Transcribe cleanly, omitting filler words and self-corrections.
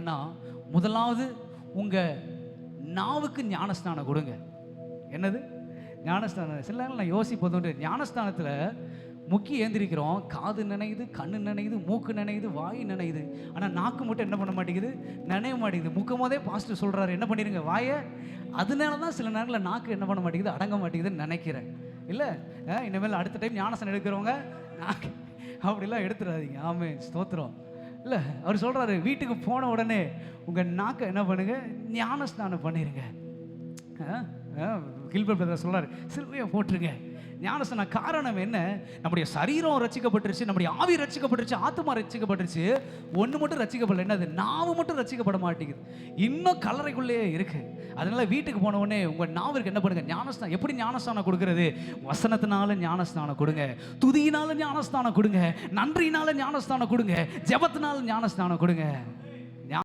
என்னன்னா, முதலாவது உங்கள் நாவுக்கு ஞானஸ்தானம் கொடுங்க. என்னது ஞானஸ்தானம்? சில நேரம் நான் யோசிப்பது, ஞானஸ்தானத்தில் முக்கி ஏந்திரிக்கிறோம், காது நினையுது, கண்ணு நினையுது, மூக்கு நினையுது, வாய் நினையுது. ஆனால் நாக்கு மட்டும் என்ன பண்ண மாட்டேங்குது, நினைய மாட்டேங்குது. முக்கும் போதே பாஸ்டர் சொல்கிறாரு, என்ன பண்ணிடுங்க வாயை. அதனால தான் சில நேரங்களில் நாக்கு என்ன பண்ண மாட்டேங்குது, அடங்க மாட்டேங்குதுன்னு நினைக்கிறேன். இல்லை, இனிமேல் அடுத்த டைம் ஞானஸ்தானம் எடுக்கிறவங்க நாக்கு அப்படிலாம் எடுத்துடாதீங்க. ஆமே, ஸ்தோத்திரம். இல்லை, அவர் சொல்கிறாரு, வீட்டுக்கு போன உடனே உங்கள் நாக்கை என்ன பண்ணுங்க, ஞானஸ்தானம் பண்ணிடுங்க. கில்பர்ட் பிரதர் சொல்கிறார், சிலுவையை போட்டுருங்க. ஞானஸ்தானம் காரணம் என்ன? நம்முடைய சரீரம் ரட்சிக்கப்பட்டுருச்சு, நம்முடைய ஆவி ரட்சிக்கப்பட்டுருச்சு, ஆத்மா ரட்சிக்கப்பட்டுருச்சு. ஒன்று மட்டும் ரட்சிக்கப்படல, என்னது? நாவு மட்டும் ரட்சிக்கப்பட மாட்டேங்குது, இன்னும் கல்லறைக்குள்ளேயே இருக்கு. அதனால வீட்டுக்கு போன உடனே உங்கள் நாவிற்கு என்ன பண்ணுங்க, ஞானஸ்தானம். எப்படி ஞானஸ்தானம் கொடுக்கறது? வசனத்தினால ஞானஸ்தானம் கொடுங்க, துதியினால ஞானஸ்தானம் கொடுங்க, நன்றியினால ஞானஸ்தானம் கொடுங்க, ஜெபத்தினால ஞானஸ்தானம் கொடுங்க.